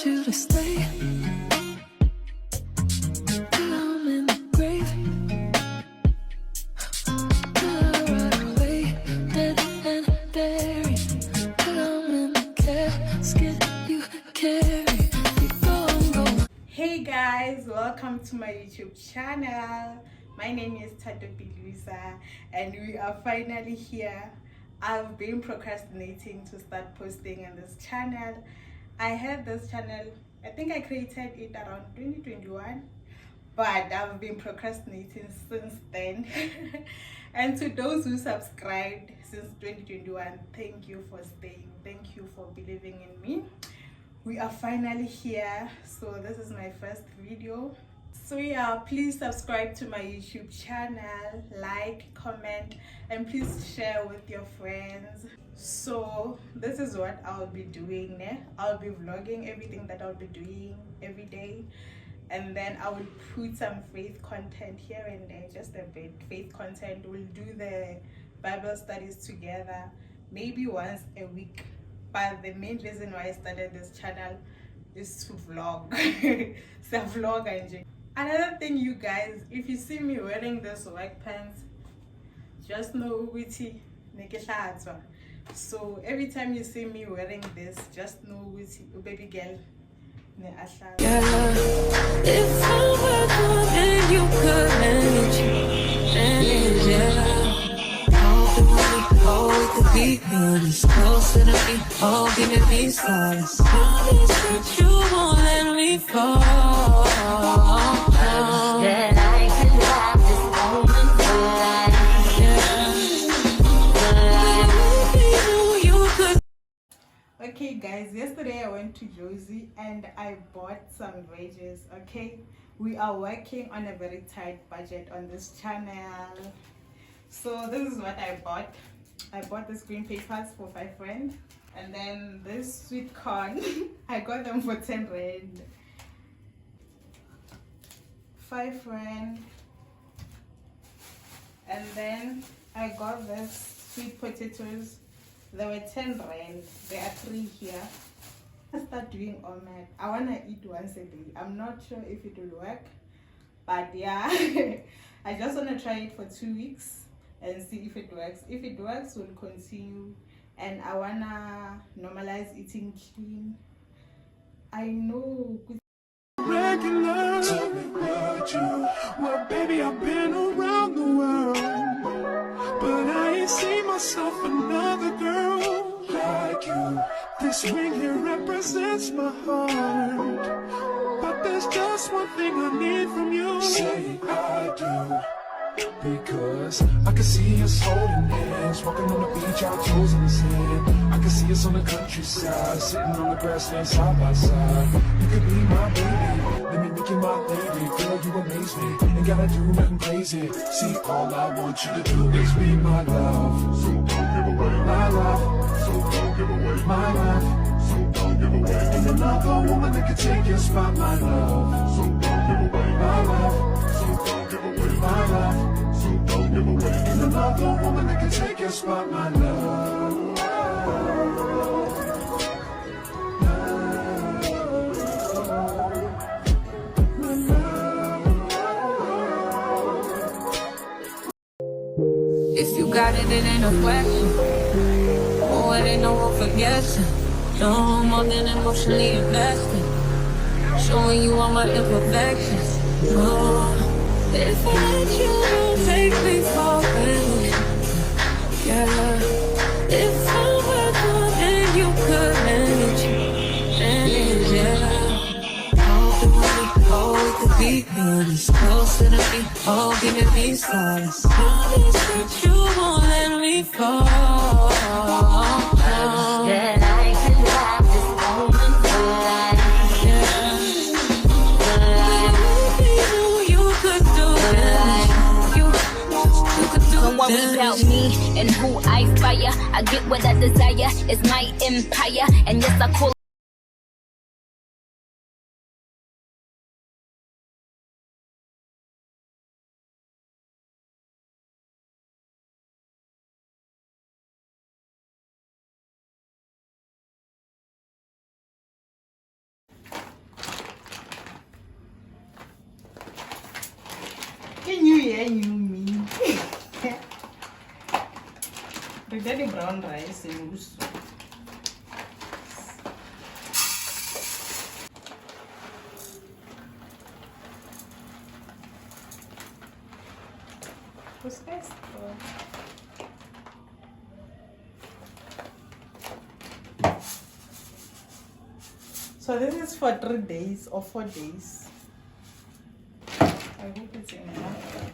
you to stay. Till I'm in the grave. Till I rot away, dead and buried. Till I'm in the casket you carry. You go and go. Hey guys, welcome to my YouTube channel. My name is Tato Bilusa and we are finally here. I've been procrastinating to start posting on this channel. I had this channel, I think I created it around 2021, but I've been procrastinating since then. And to those who subscribed since 2021, thank you for staying, thank you for believing in me. We are finally here, so this is my first video. So yeah, please subscribe to my YouTube channel, like, comment, and please share with your friends. So this is what I'll be doing now. I'll be vlogging everything that I'll be doing every day, and then I will put some faith content here and there, just a bit faith content. We'll do the Bible studies together, maybe once a week. But the main reason why I started this channel is to vlog. It's a vlog engine. Another thing, you guys, if you see me wearing this work pants, just know ukuthi nekehlatwa. So every time you see me wearing this, just know ukuthi baby girl ne ahlatwa. If I were good, then you could manage. Yeah. Oh, we could be honest, closer to me. Oh, give me these stars. Promise that you won't let me fall. That I can have this moment for life. Yeah. Okay guys, yesterday I went to Josie and I bought some veggies. Okay, we are working on a very tight budget on this channel. So this is what I bought. I bought these green papers for 5 rand, and then this sweet corn I got them for 10 rand. 5 rand. And then I got this sweet potatoes. They were 10 rand. There are 3 here. I start doing Omad. I wanna eat once a day. I'm not sure if it will work, but yeah. I just wanna try it for 2 weeks and see if it works. If it works, we'll continue. And I wanna normalize eating clean. I know. Regular, tell me what you, well baby I've been around the world, but I ain't seen myself another girl like you. This ring here represents my heart, but there's just one thing I need from you. Say I do. Because I can see us holding hands, walking on the beach, our toes in the sand. I can see us on the countryside, sitting on the grassland side by side. You could be my baby, let me make you my lady. Girl, you amaze me, ain't gotta do nothing crazy. See, all I want you to do is be my love. So don't give away my love. So don't give away my love. So don't give away. Ain't another woman that can take your spot, my love. So don't give away my love. So don't give away my love. Don't give away. Ain't another woman that can take your spot, my love. If you got it, it ain't a question. Oh, it ain't no room for guessing. No more than emotionally invested. Showing you all my imperfections. Oh, if I let you, don't take me for granted. Yeah. If I were good, then you could manage. Yeah. Oh, we could be honest, closer to me. Oh, give me these stars. Promise that you won't let me fall. That I can have this moment for life. Yeah. You could do that. You could do Don't worry about me and who I fire. I get what I desire. It's my empire, and yes, I call. you me. The brown rice in Uso. What's this? So this is for 3 days or 4 days. I hope it's enough.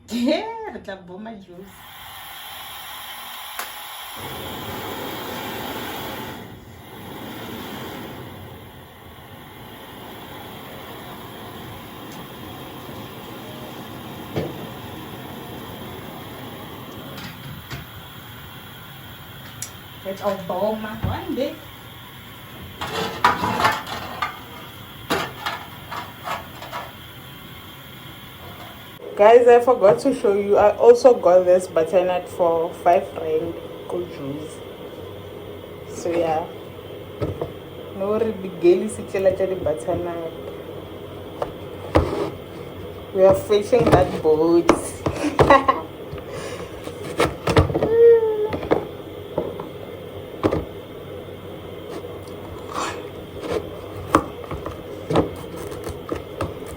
Yeah, the bomba juice. It's a bomba one day. Guys, I forgot to show you. I also got this butternut for 5 rand juice. So yeah, no bigeli the butternut. We are fishing that boat.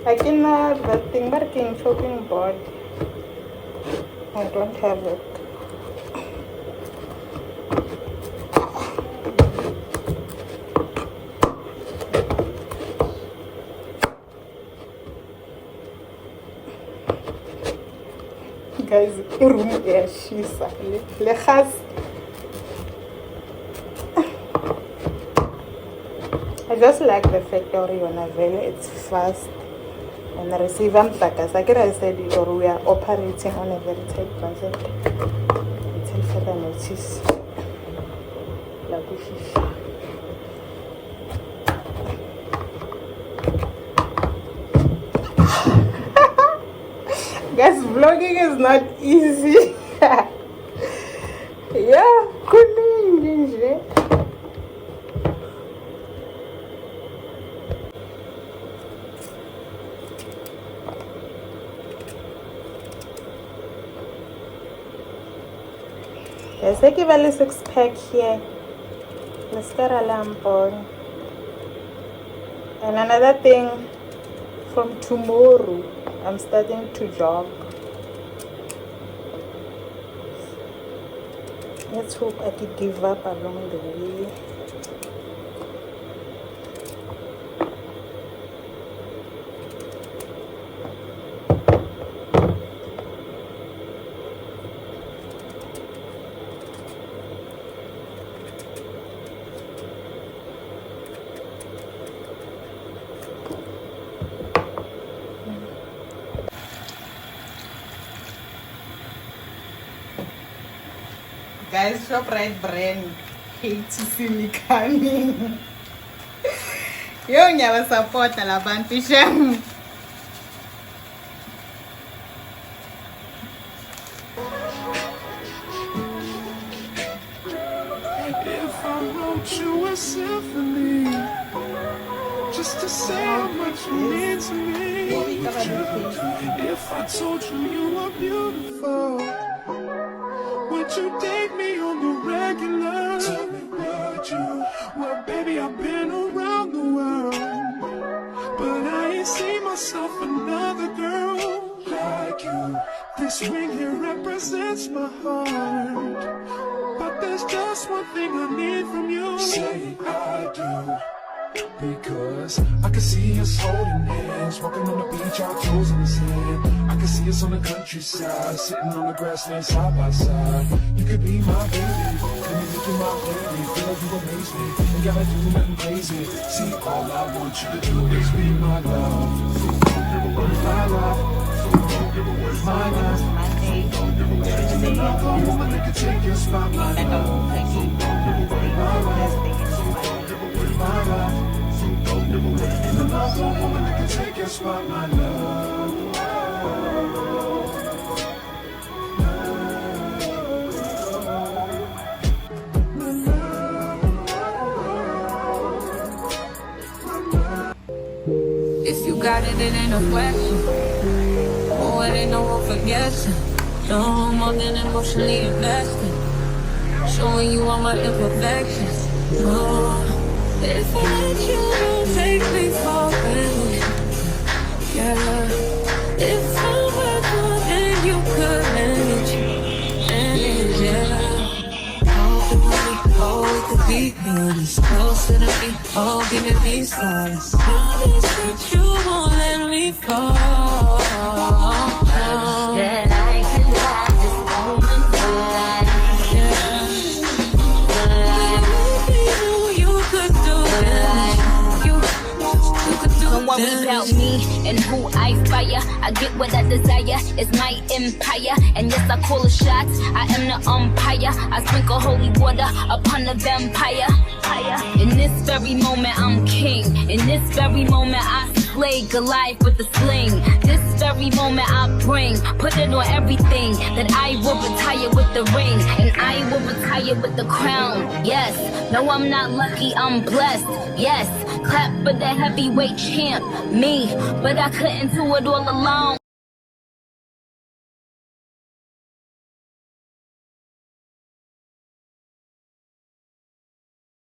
I can have that thing marking chopping board. I don't have it. Guys, room air shisa. I just like the factory on a very it's fast. And the receiver like I said, or we are operating on a very tight budget until further notice. Guys, vlogging is not easy. Yeah, couldn't. Yes, I give a 6-pack here. Let's get a lamp on. And another thing, from tomorrow, I'm starting to jog. Let's hope I could give up along the way. Guys, ShopRite brand hate to see me coming. Yo, never support Alabantu Shem. If I wrote you a symphony, just to say how much you mean to me. If I told you you were beautiful, would you date me on the regular? Tell me, would you? Well, baby, I've been around the world, but I ain't seen myself another girl like you. This ring here represents my heart, but there's just one thing I need from you. Say I do. Because I can see us holding hands, walking on the beach, our toes in the sand. I can see us on the countryside, sitting on the grassland side by side. You could be my baby, let me make you my baby. Girl, you amaze me, ain't gotta do nothing crazy. See, all I want you to do is be my love. My love, my love. And another woman that can take your spot, my love. My love, and another woman that can take your spot, my love. got it, it ain't a question. Oh, it ain't no one for guessing. No more than emotionally invested. Showing you all my imperfections. Oh, if I let you, don't take me for granted. Yeah, if I were good, then you could manage, yeah. Oh, we could be honest. Closer to me, oh, give me these stars. Promise that you won't let me fall. That I can have this moment for life. Yeah. You could do that. You could do Don't worry that. about me and who I fire. I get what I desire. It's my empire. And yes, I call the shots. I am the umpire. I sprinkle holy water upon the vampire. In this very moment, I'm king. In this very moment, I slay Goliath with the sling. This very moment, I put it on everything. That I will retire with the ring. And I will retire with the crown. Yes, no, I'm not lucky, I'm blessed. Yes, clap for the heavyweight champ, me. But I couldn't do it all alone.